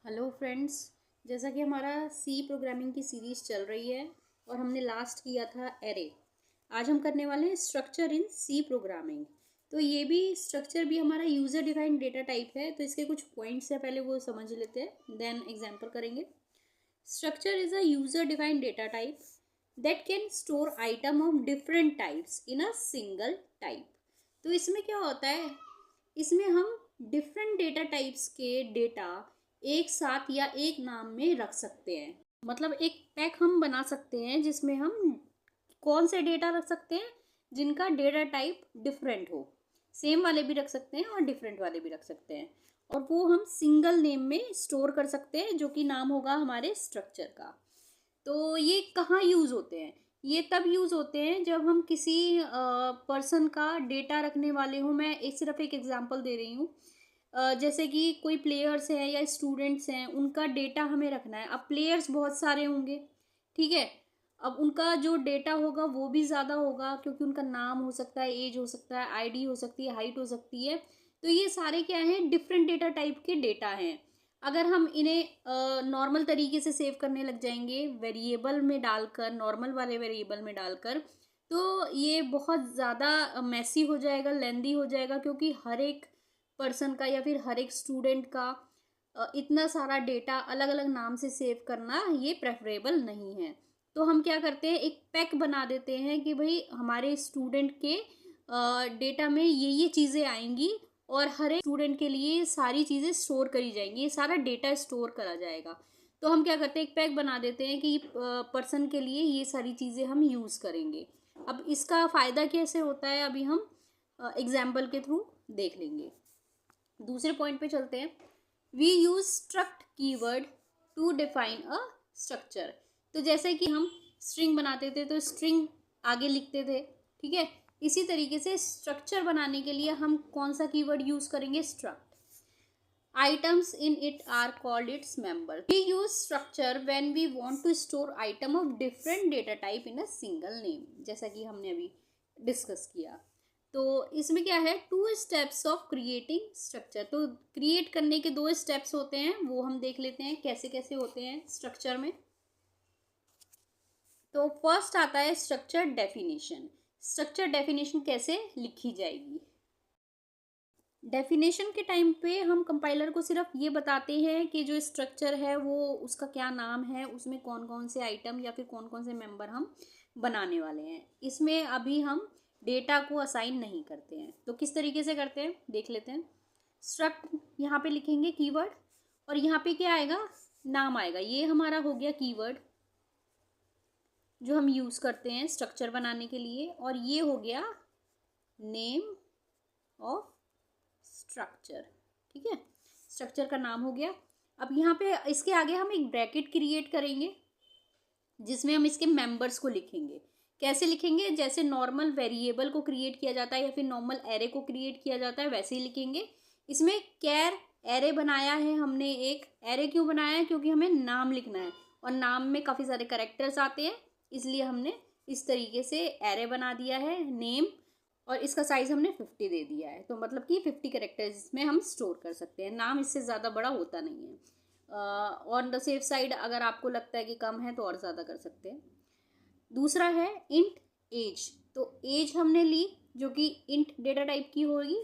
Hello friends. जैसा कि हमारा सी प्रोग्रामिंग की सीरीज़ चल रही है और हमने लास्ट किया था एरे। आज हम करने वाले हैं स्ट्रक्चर इन सी प्रोग्रामिंग। तो ये भी स्ट्रक्चर भी हमारा यूज़र डिफाइंड डेटा टाइप है, तो इसके कुछ पॉइंट्स है, पहले वो समझ लेते हैं, देन एग्जांपल करेंगे। Structure is a user defined data type that can store item of different types in a single type. तो इसमें क्या होता है, इसमें हम डिफरेंट डेटा टाइप्स के डेटा एक साथ या एक नाम में रख सकते हैं। मतलब एक पैक हम बना सकते हैं जिसमें हम कौन से डेटा रख सकते हैं जिनका डेटा टाइप डिफरेंट हो। सेम वाले भी रख सकते हैं और डिफरेंट वाले भी रख सकते हैं, और वो हम सिंगल नेम में स्टोर कर सकते हैं जो कि नाम होगा हमारे स्ट्रक्चर का। तो ये कहाँ यूज़ होते हैं? ये तब यूज़ होते हैं जब हम किसी पर्सन का डेटा रखने वाले हों। मैं एक सिर्फ एक एग्जांपल दे रही हूँ। जैसे कि कोई प्लेयर्स हैं या स्टूडेंट्स हैं, उनका डेटा हमें रखना है। अब प्लेयर्स बहुत सारे होंगे, ठीक है। अब उनका जो डेटा होगा वो भी ज़्यादा होगा, क्योंकि उनका नाम हो सकता है, एज हो सकता है, आईडी हो सकती है, हाइट हो सकती है। तो ये सारे क्या हैं, डिफरेंट डेटा टाइप के डेटा हैं। अगर हम इन्हें नॉर्मल तरीके से सेव करने लग जाएंगे, वेरिएबल में डालकर, नॉर्मल वाले वेरिएबल में डालकर, तो ये बहुत ज़्यादा मैसी हो जाएगा, लेंदी हो जाएगा, क्योंकि हर एक पर्सन का या फिर हर एक स्टूडेंट का इतना सारा डेटा अलग अलग नाम से सेव करना ये प्रेफरेबल नहीं है। तो हम क्या करते हैं, एक पैक बना देते हैं कि भाई हमारे स्टूडेंट के डेटा में ये चीज़ें आएंगी, और हर एक स्टूडेंट के लिए सारी चीज़ें स्टोर करी जाएंगी, ये सारा डेटा स्टोर करा जाएगा। तो हम क्या करते हैं, एक पैक बना देते हैं कि पर्सन के लिए ये सारी चीज़ें हम यूज़ करेंगे। अब इसका फ़ायदा कैसे होता है, अभी हम एग्जाम्पल के थ्रू देख लेंगे। दूसरे पॉइंट पे चलते हैं। We use struct keyword to define a structure. तो जैसे कि हम स्ट्रिंग बनाते थे तो स्ट्रिंग आगे लिखते थे, ठीक है। इसी तरीके से स्ट्रक्चर बनाने के लिए हम कौन सा कीवर्ड यूज करेंगे, struct. Items in it are called its member. We use structure when we want to store item of different data type in a single name, जैसा कि हमने अभी डिस्कस किया। तो इसमें क्या है, 2 steps ऑफ क्रिएटिंग स्ट्रक्चर। तो क्रिएट करने के 2 स्टेप्स होते हैं, वो हम देख लेते हैं कैसे कैसे होते हैं स्ट्रक्चर में। तो फर्स्ट आता है स्ट्रक्चर डेफिनेशन। स्ट्रक्चर डेफिनेशन कैसे लिखी जाएगी। डेफिनेशन के टाइम पे हम कंपाइलर को सिर्फ ये बताते हैं कि जो स्ट्रक्चर है वो उसका क्या नाम है, उसमें कौन कौन से आइटम या फिर कौन कौन से मेंबर हम बनाने वाले हैं। इसमें अभी हम डेटा को असाइन नहीं करते हैं। तो किस तरीके से करते हैं देख लेते हैं। स्ट्रक्ट यहाँ पे लिखेंगे कीवर्ड, और यहाँ पे क्या आएगा, नाम आएगा। ये हमारा हो गया कीवर्ड जो हम यूज़ करते हैं स्ट्रक्चर बनाने के लिए, और ये हो गया नेम ऑफ स्ट्रक्चर, ठीक है। स्ट्रक्चर का नाम हो गया। अब यहाँ पे इसके आगे हम एक ब्रैकेट क्रिएट करेंगे जिसमें हम इसके मेंबर्स को लिखेंगे। कैसे लिखेंगे, जैसे नॉर्मल वेरिएबल को क्रिएट किया जाता है या फिर नॉर्मल एरे को क्रिएट किया जाता है, वैसे ही लिखेंगे। इसमें कैर एरे बनाया है हमने। एक एरे क्यों बनाया है, क्योंकि हमें नाम लिखना है और नाम में काफ़ी सारे करेक्टर्स आते हैं, इसलिए हमने इस तरीके से एरे बना दिया है नेम, और इसका साइज हमने 50 दे दिया है। तो मतलब कि 50 कैरेक्टर्स में हम स्टोर कर सकते हैं। नाम इससे ज़्यादा बड़ा होता नहीं है। ऑन द सेफ साइड अगर आपको लगता है कि कम है तो और ज़्यादा कर सकते हैं। दूसरा है इंट एज। तो एज हमने ली जो कि इंट डेटा टाइप की होगी।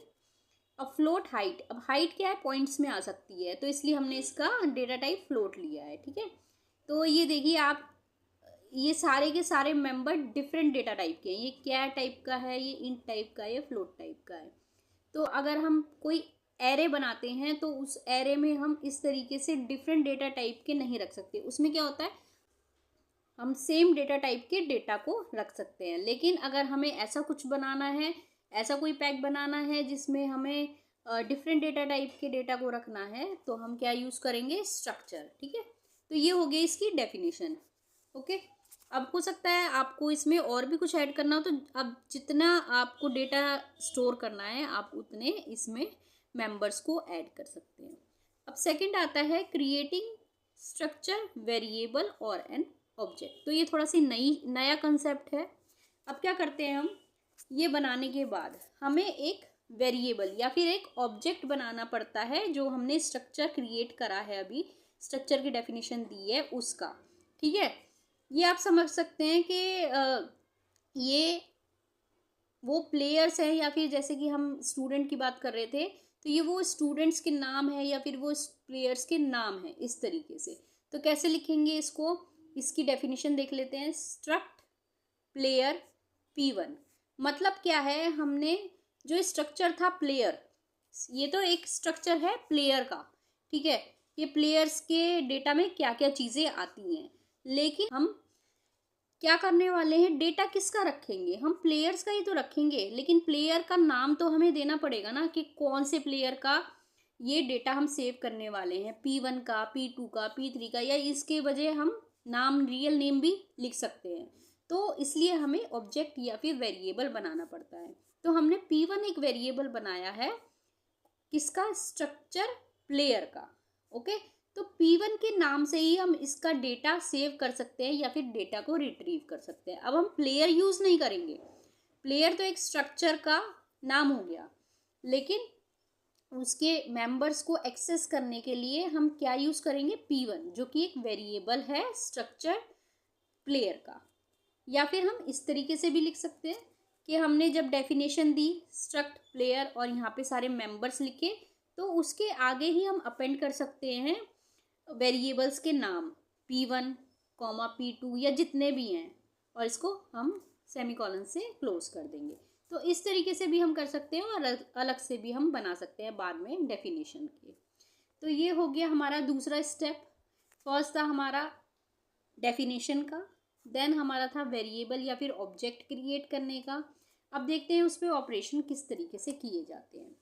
अब फ्लोट हाइट। अब हाइट क्या है, पॉइंट्स में आ सकती है, तो इसलिए हमने इसका डेटा टाइप फ्लोट लिया है, ठीक है। तो ये देखिए आप, ये सारे के सारे मेंबर डिफरेंट डेटा टाइप के हैं। ये क्या टाइप का है, ये इंट टाइप का है, ये फ्लोट टाइप का है। तो अगर हम कोई एरे बनाते हैं तो उस एरे में हम इस तरीके से डिफरेंट डेटा टाइप के नहीं रख सकते। उसमें क्या होता है, हम सेम डेटा टाइप के डेटा को रख सकते हैं। लेकिन अगर हमें ऐसा कुछ बनाना है, ऐसा कोई पैक बनाना है जिसमें हमें डिफरेंट डेटा टाइप के डेटा को रखना है, तो हम क्या यूज़ करेंगे, स्ट्रक्चर, ठीक है। तो ये हो गई इसकी डेफिनेशन, ओके। अब हो सकता है आपको इसमें और भी कुछ ऐड करना हो, तो अब जितना आपको डेटा स्टोर करना है आप उतने इसमें मेंबर्स को ऐड कर सकते हैं। अब सेकंड आता है क्रिएटिंग स्ट्रक्चर वेरिएबल और एन ऑब्जेक्ट। तो ये थोड़ा सी नया कंसेप्ट है। अब क्या करते हैं हम, ये बनाने के बाद हमें एक वेरिएबल या फिर एक ऑब्जेक्ट बनाना पड़ता है जो हमने स्ट्रक्चर क्रिएट करा है अभी, स्ट्रक्चर की डेफिनेशन दी है उसका। ठीक है, ये आप समझ सकते हैं कि ये वो प्लेयर्स हैं, या फिर जैसे कि हम स्टूडेंट की बात कर रहे थे तो ये वो स्टूडेंट्स के नाम है या फिर वो प्लेयर्स के नाम है, इस तरीके से। तो कैसे लिखेंगे इसको, इसकी डेफिनेशन देख लेते हैं। स्ट्रक्ट प्लेयर P1 मतलब क्या है, हमने जो स्ट्रक्चर था प्लेयर, ये तो एक स्ट्रक्चर है प्लेयर का। ठीक है, ये प्लेयर्स के डेटा में क्या क्या चीज़ें आती हैं, लेकिन हम क्या करने वाले हैं, डेटा किसका रखेंगे, हम प्लेयर्स का ही तो रखेंगे, लेकिन प्लेयर का नाम तो हमें देना पड़ेगा ना कि कौन से प्लेयर का ये डेटा हम सेव करने वाले हैं, P1 का, P2 का, P3 का, या इसके बजाय हम नाम, रियल नेम भी लिख सकते हैं। तो इसलिए हमें ऑब्जेक्ट या फिर वेरिएबल बनाना पड़ता है। तो हमने P1 एक वेरिएबल बनाया है, किसका, स्ट्रक्चर प्लेयर का। ओके, तो P1 के नाम से ही हम इसका डेटा सेव कर सकते हैं या फिर डेटा को रिट्रीव कर सकते हैं। अब हम प्लेयर यूज नहीं करेंगे, प्लेयर तो एक स्ट्रक्चर का नाम हो गया, लेकिन उसके मेंबर्स को एक्सेस करने के लिए हम क्या यूज करेंगे, P1 जो कि एक वेरिएबल है स्ट्रक्चर प्लेयर का। या फिर हम इस तरीके से भी लिख सकते हैं कि हमने जब डेफिनेशन दी स्ट्रक्ट प्लेयर और यहाँ पे सारे मेंबर्स लिखे, तो उसके आगे ही हम अपेंड कर सकते हैं वेरिएबल्स के नाम P1, P2 या जितने भी हैं, और इसको हम सेमीकोलन से क्लोज कर देंगे। तो इस तरीके से भी हम कर सकते हैं और अलग से भी हम बना सकते हैं बाद में डेफिनेशन के। तो ये हो गया हमारा दूसरा स्टेप। फर्स्ट था हमारा डेफिनेशन का, देन हमारा था वेरिएबल या फिर ऑब्जेक्ट क्रिएट करने का। अब देखते हैं उस पर ऑपरेशन किस तरीके से किए जाते हैं।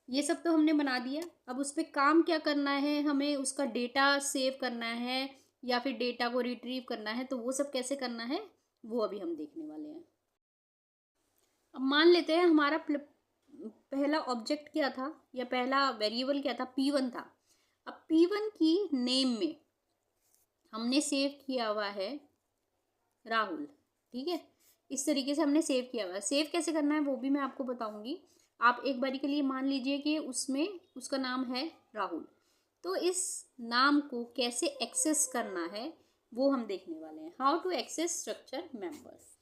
ये सब तो हमने बना दिया, अब उस पर काम क्या करना है, हमें उसका डेटा सेव करना है या फिर डेटा को रिट्रीव करना है, तो वो सब कैसे करना है वो अभी हम देखने वाले हैं। अब मान लेते हैं हमारा पहला ऑब्जेक्ट क्या था या पहला वेरिएबल क्या था, P1 था। अब P1 की नेम में हमने सेव किया हुआ है राहुल। ठीक है, इस तरीके से हमने सेव किया हुआ है। सेव कैसे करना है वो भी मैं आपको बताऊंगी। आप एक बारी के लिए मान लीजिए कि उसमें उसका नाम है राहुल, तो इस नाम को कैसे एक्सेस करना है वो हम देखने वाले हैं। How to access structure members.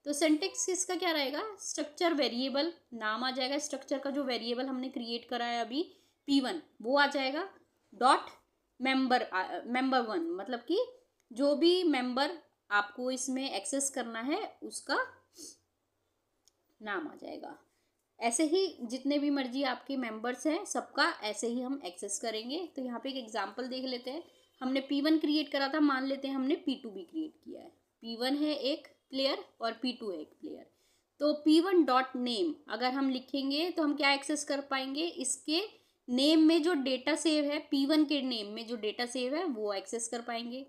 तो सिंटेक्स इसका क्या रहेगा, स्ट्रक्चर वेरिएबल नाम आ जाएगा, स्ट्रक्चर का जो वेरिएबल हमने क्रिएट करा है अभी P1 वो आ जाएगा, डॉट मेंबर 1 मतलब कि जो भी मेंबर आपको इसमें एक्सेस करना है उसका नाम आ जाएगा। ऐसे ही जितने भी मर्जी आपके मेंबर्स हैं सबका ऐसे ही हम एक्सेस करेंगे। तो यहाँ पे एक एग्जांपल देख लेते हैं। हमने P1 क्रिएट करा था, मान लेते हैं हमने P2 भी क्रिएट किया है। P1 है एक प्लेयर और P2 है एक प्लेयर। तो P1 डॉट नेम अगर हम लिखेंगे तो हम क्या एक्सेस कर पाएंगे, इसके नेम में जो डेटा सेव है, P1 के नेम में जो डेटा सेव है वो एक्सेस कर पाएंगे।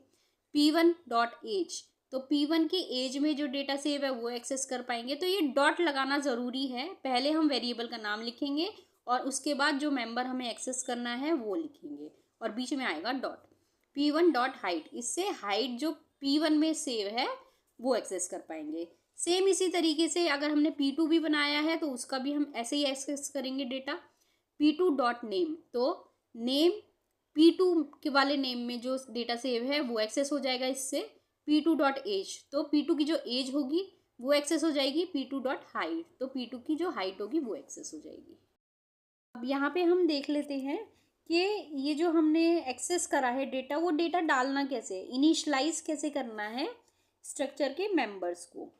P1 डॉट एज, तो P1 के एज में जो डेटा सेव है वो एक्सेस कर पाएंगे। तो ये डॉट लगाना ज़रूरी है, पहले हम वेरिएबल का नाम लिखेंगे और उसके बाद जो मेंबर हमें एक्सेस करना है वो लिखेंगे और बीच में आएगा डॉट। P1 डॉट हाइट, इससे हाइट जो P1 में सेव है वो एक्सेस कर पाएंगे। सेम इसी तरीके से अगर हमने P2 भी बनाया है तो उसका भी हम ऐसे ही एक्सेस करेंगे डेटा। P2 डॉट नेम, तो नेम P2 के वाले नेम में जो डेटा सेव है वो एक्सेस हो जाएगा इससे। P2 डॉट एज, तो P2 की जो एज होगी वो एक्सेस हो जाएगी। P2 डॉट हाइट, तो P2 की जो हाइट होगी वो एक्सेस हो जाएगी। अब यहाँ पे हम देख लेते हैं कि ये जो हमने एक्सेस करा है डेटा, वो डेटा डालना कैसे, इनिशलाइज कैसे करना है स्ट्रक्चर के मेंबर्स को।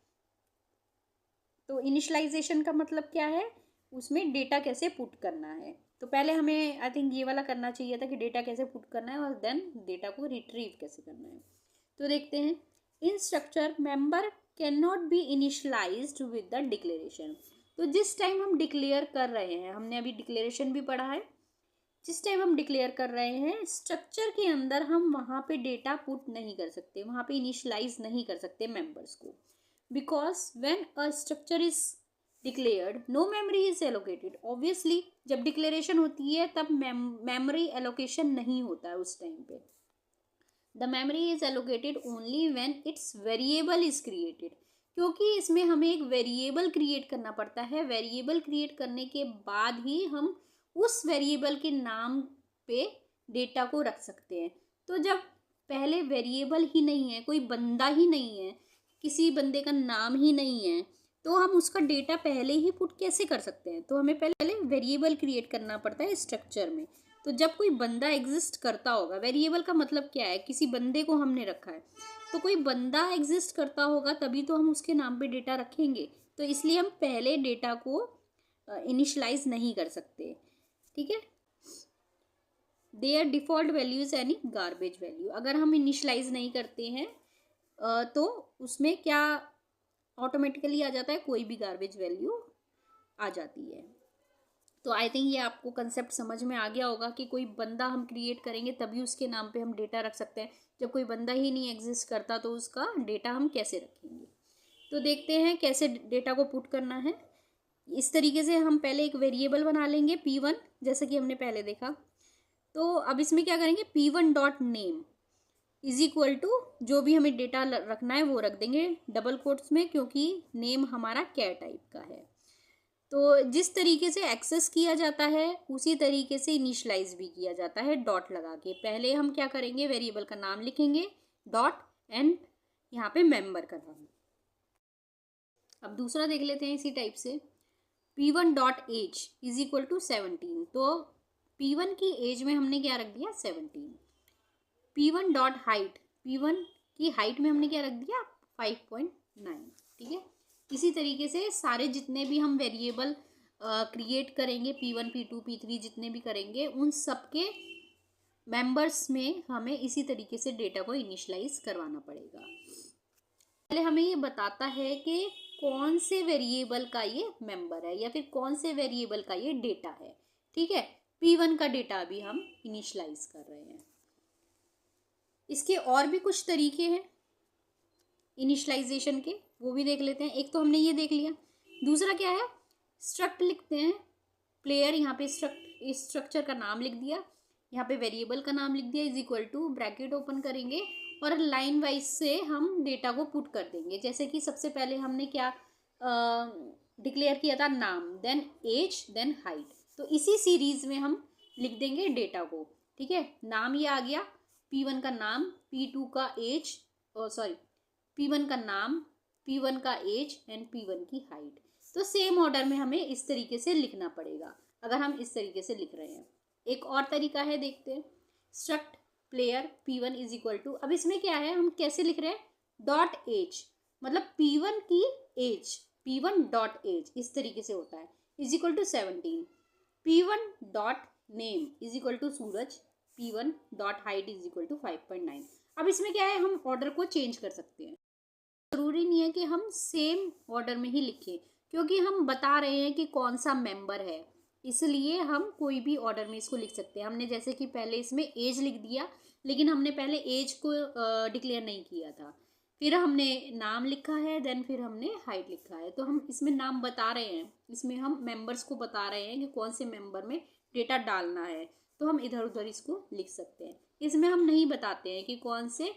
तो इनिशलाइजेशन का मतलब क्या है, उसमें डेटा कैसे पुट करना है। तो पहले हमें आई थिंक ये वाला करना चाहिए था कि डेटा कैसे पुट करना है और देन डेटा को रिट्रीव कैसे करना है। तो देखते हैं, इन structure member can not be initialised with the declaration. तो जिस टाइम हम डिक्लेयर कर रहे हैं, हमने अभी डिक्लेरेशन भी पढ़ा है, जिस टाइम हम डिक्लेयर कर रहे हैं स्ट्रक्चर के अंदर हम वहाँ पे डेटा पुट नहीं कर सकते, वहाँ पे इनिशलाइज नहीं कर सकते मेंबर्स को, because when a structure is declared no memory is allocated. Obviously जब डिक्लेरेशन होती है तब मेमोरी एलोकेशन नहीं होता है उस टाइम पे। The memory is allocated only when it's variable is created, क्योंकि इसमें हमें एक वेरिएबल क्रिएट करना पड़ता है। वेरिएबल क्रिएट करने के बाद ही हम उस वेरिएबल के नाम पे डेटा को रख सकते हैं। तो जब पहले वेरिएबल ही नहीं है, कोई बंदा ही नहीं है, किसी बंदे का नाम ही नहीं है, तो हम उसका डेटा पहले ही पुट कैसे कर सकते हैं? तो हमें पहले वेरिएबल क्रिएट करना पड़ता है स्ट्रक्चर में। तो जब कोई बंदा एग्जिस्ट करता होगा, वेरिएबल का मतलब क्या है? किसी बंदे को हमने रखा है, तो कोई बंदा एग्जिस्ट करता होगा तभी तो हम उसके नाम पे डेटा रखेंगे। तो इसलिए हम पहले डेटा को इनिशलाइज नहीं कर सकते, ठीक है। देयर डिफ़ॉल्ट वैल्यूज यानी गार्बेज वैल्यू, अगर हम इनिशलाइज नहीं करते हैं तो उसमें क्या ऑटोमेटिकली आ जाता है, कोई भी गार्बेज वैल्यू आ जाती है। तो आई थिंक ये आपको कंसेप्ट समझ में आ गया होगा कि कोई बंदा हम क्रिएट करेंगे तभी उसके नाम पे हम डेटा रख सकते हैं। जब कोई बंदा ही नहीं एग्जिस्ट करता तो उसका डेटा हम कैसे रखेंगे? तो देखते हैं कैसे डेटा को पुट करना है। इस तरीके से हम पहले एक वेरिएबल बना लेंगे P1, जैसा कि हमने पहले देखा। तो अब इसमें क्या करेंगे, P1 dot name is equal to जो भी हमें डेटा रखना है वो रख देंगे डबल कोट्स में, क्योंकि नेम हमारा कैर टाइप का है। तो जिस तरीके से एक्सेस किया जाता है उसी तरीके से इनिशलाइज भी किया जाता है डॉट लगा के। पहले हम क्या करेंगे, वेरिएबल का नाम लिखेंगे डॉट एंड यहाँ पे मेंबर का नाम। अब दूसरा देख लेते हैं इसी टाइप से, P1 dot age is equal to 17। तो P1 की एज में हमने क्या रख दिया, 17। P1 डॉट हाइट, P1 की हाइट में हमने क्या रख दिया, 5.9, ठीक है। इसी तरीके से सारे जितने भी हम वेरिएबल क्रिएट करेंगे, P1 P2 P3 जितने भी करेंगे, उन सबके मेंबर्स में हमें इसी तरीके से डेटा को इनिशलाइज करवाना पड़ेगा। पहले हमें ये बताता है कि कौन से वेरिएबल का ये मेंबर है या फिर कौन से वेरिएबल का ये डेटा है, ठीक है। P1 का डेटा अभी हम इनिशलाइज कर रहे हैं। इसके और भी कुछ तरीके हैं इनिशलाइजेशन के, वो भी देख लेते हैं। एक तो हमने ये देख लिया, दूसरा क्या है, स्ट्रक्ट लिखते हैं प्लेयर, यहाँ पे स्ट्रक्चर का नाम लिख दिया, यहाँ पे वेरिएबल का नाम लिख दिया, is equal to bracket open करेंगे और लाइन वाइज से हम डेटा को पुट कर देंगे। जैसे कि सबसे पहले हमने क्या डिक्लेयर किया था, नाम, देन एज, देन हाइट। तो इसी सीरीज में हम लिख देंगे डेटा को, ठीक है। नाम ये आ गया, P1 का नाम, P2 का एज, सॉरी P1 का नाम, P1 का एज एंड P1 की हाइट। तो सेम ऑर्डर में हमें इस तरीके से लिखना पड़ेगा अगर हम इस तरीके से लिख रहे हैं। एक और तरीका है, देखते हैं, struct player P1 is equal to, अब इसमें क्या है, हम कैसे लिख रहे हैं, डॉट एज, मतलब P1 की एज, P1 डॉट एज इस तरीके से होता है, is equal to 17। P1 dot name is equal to Suraj, P1 dot height is equal to 5.9। अब इसमें क्या है, हम ऑर्डर को चेंज कर सकते हैं। ज़रूरी नहीं है कि हम सेम ऑर्डर में ही लिखें, क्योंकि हम बता रहे हैं कि कौन सा मेंबर है, इसलिए हम कोई भी ऑर्डर में इसको लिख सकते हैं। हमने जैसे कि पहले इसमें एज लिख दिया, लेकिन हमने पहले एज को डिक्लेयर नहीं किया था, फिर हमने नाम लिखा है, देन फिर हमने हाइट लिखा है। तो हम इसमें नाम बता रहे हैं, इसमें हम मेंबर्स को बता रहे हैं कि कौन से मेंबर में डेटा डालना है, तो हम इधर उधर इसको लिख सकते हैं। इसमें हम नहीं बताते हैं कि कौन से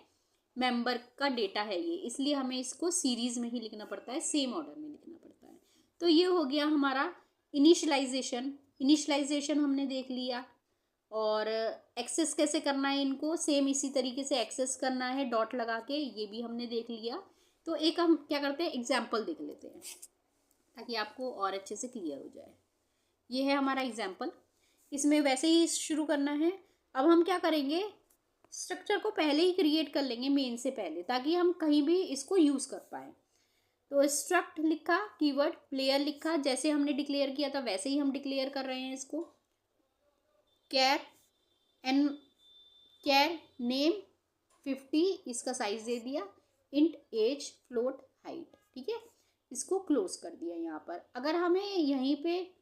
मेंबर का डेटा है ये, इसलिए हमें इसको सीरीज में ही लिखना पड़ता है, सेम ऑर्डर में लिखना पड़ता है। तो ये हो गया हमारा इनिशलाइजेशन हमने देख लिया। और एक्सेस कैसे करना है इनको, सेम इसी तरीके से एक्सेस करना है डॉट लगा के, ये भी हमने देख लिया। तो एक हम क्या करते हैं, एग्जाम्पल देख लेते हैं ताकि आपको और अच्छे से क्लियर हो जाए। ये है हमारा एग्जाम्पल, इसमें वैसे ही शुरू करना है। अब हम क्या करेंगे, स्ट्रक्चर को पहले ही क्रिएट कर लेंगे मेन से पहले, ताकि हम कहीं भी इसको यूज़ कर पाए। तो स्ट्रक्ट लिखा, कीवर्ड प्लेयर लिखा, जैसे हमने डिक्लेयर किया था वैसे ही हम डिक्लेयर कर रहे हैं इसको। कैर नेम 50, इसका साइज दे दिया, इंट एज फ्लोट हाइट, ठीक है। इसको क्लोज कर दिया। यहाँ पर अगर हमें यहीं पे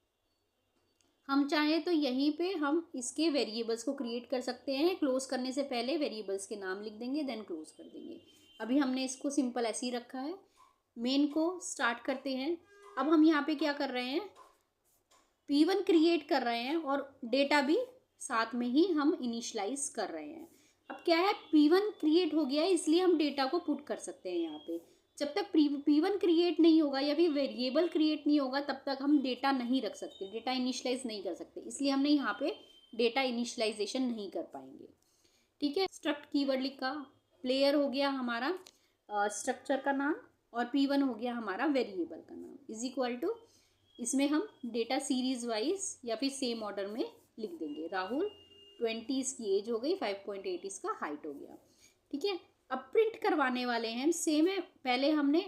हम चाहें तो यहीं पे हम इसके वेरिएबल्स को क्रिएट कर सकते हैं। क्लोज करने से पहले वेरिएबल्स के नाम लिख देंगे, देन क्लोज कर देंगे। अभी हमने इसको सिंपल ऐसे ही रखा है। मेन को स्टार्ट करते हैं। अब हम यहाँ पे क्या कर रहे हैं, P1 क्रिएट कर रहे हैं और डेटा भी साथ में ही हम इनिशलाइज कर रहे हैं। अब क्या है, P1 क्रिएट हो गया है, इसलिए हम डेटा को पुट कर सकते हैं यहाँ पे। जब तक P1 क्रिएट नहीं होगा या फिर वेरिएबल क्रिएट नहीं होगा तब तक हम डेटा नहीं रख सकते, डेटा इनिशलाइज नहीं कर सकते, इसलिए हमने यहाँ पे डेटा इनिशलाइजेशन नहीं कर पाएंगे। ठीक है। स्ट्रक्ट कीवर्ड लिखा, प्लेयर हो गया हमारा स्ट्रक्चर का नाम और P1 हो गया हमारा वेरिएबल का नाम, इज इक्वल टू इसमें हम डेटा सीरीज वाइज या फिर सेम ऑर्डर में लिख देंगे। राहुल 20 इसकी एज हो गई, 5.8 इसका हाइट हो गया। ठीक है, अब प्रिंट करवाने वाले हैं, सेम है, पहले हमने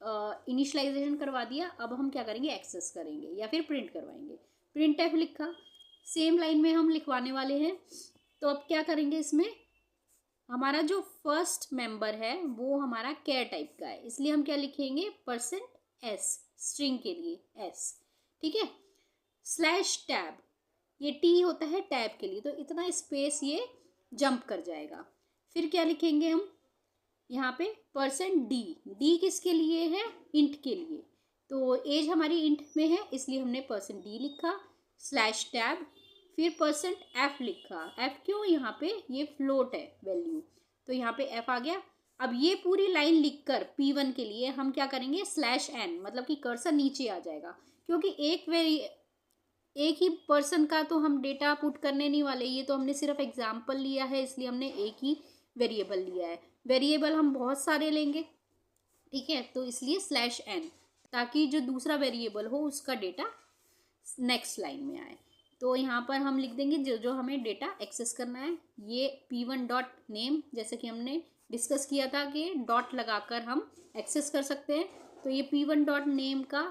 इनिशलाइजेशन करवा दिया, अब हम क्या करेंगे, एक्सेस करेंगे या फिर प्रिंट करवाएंगे। प्रिंट एफ लिखा, सेम लाइन में हम लिखवाने वाले हैं। तो अब क्या करेंगे, इसमें हमारा जो फर्स्ट मेंबर है वो हमारा कैर टाइप का है, इसलिए हम क्या लिखेंगे, %s, स्ट्रिंग के लिए s। ठीक है, स्लैश टैब, ये टी होता है टैब के लिए, तो इतना स्पेस ये जंप कर जाएगा। फिर क्या लिखेंगे हम यहाँ पे, %d, d किसके लिए है, इंट के लिए, तो एज हमारी इंट में है इसलिए हमने %d लिखा, स्लैश टैब, फिर %f लिखा। f क्यों, यहाँ पे ये फ्लोट है वैल्यू, तो यहाँ पे f आ गया। अब ये पूरी लाइन लिखकर P1 के लिए हम क्या करेंगे, /n, मतलब कि कर्सर नीचे आ जाएगा, क्योंकि एक ही पर्सन का तो हम डेटा पुट करने नहीं वाले, ये तो हमने सिर्फ एग्जाम्पल लिया है, इसलिए हमने एक ही वेरिएबल लिया है। वेरिएबल हम बहुत सारे लेंगे, ठीक है, तो इसलिए /n, ताकि जो दूसरा वेरिएबल हो उसका डेटा नेक्स्ट लाइन में आए। तो यहाँ पर हम लिख देंगे जो जो हमें डेटा एक्सेस करना है। ये P1 डॉट नेम, जैसे कि हमने डिस्कस किया था कि डॉट लगाकर हम एक्सेस कर सकते हैं, तो ये P1 डॉट नेम का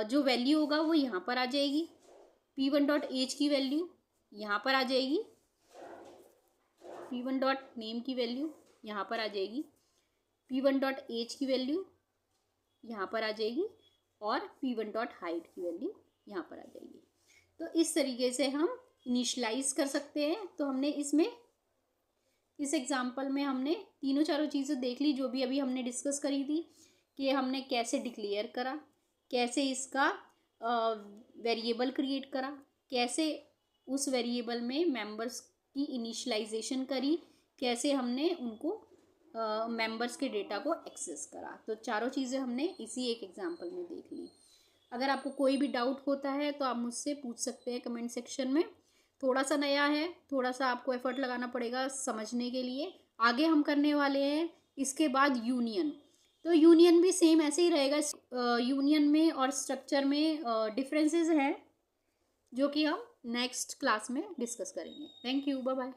जो वैल्यू होगा वो यहाँ पर आ जाएगी। P1 डॉट एज की वैल्यू यहाँ पर आ जाएगी, P1 डॉट नेम की वैल्यू यहाँ पर आ जाएगी, P1 डॉट एज की वैल्यू यहाँ पर आ जाएगी, और P1 डॉट हाइट की वैल्यू यहाँ पर आ जाएगी। तो इस तरीके से हम इनिशलाइज कर सकते हैं। तो हमने इसमें इस एग्जांपल में हमने तीनों चारों चीज़ें देख ली, जो भी अभी हमने डिस्कस करी थी, कि हमने कैसे डिक्लेयर करा, कैसे इसका वेरिएबल क्रिएट करा, कैसे उस वेरिएबल में मेंबर्स की इनिशलाइजेशन करी, कैसे हमने उनको मेंबर्स के डेटा को एक्सेस करा। तो चारों चीज़ें हमने इसी एक एग्जांपल में देख ली। अगर आपको कोई भी डाउट होता है तो आप मुझसे पूछ सकते हैं कमेंट सेक्शन में। थोड़ा सा नया है, थोड़ा सा आपको एफर्ट लगाना पड़ेगा समझने के लिए। आगे हम करने वाले हैं इसके बाद यूनियन, तो यूनियन भी सेम ऐसे ही रहेगा। यूनियन में और स्ट्रक्चर में डिफरेंसेस हैं जो कि हम नेक्स्ट क्लास में डिस्कस करेंगे। Thank you, bye bye.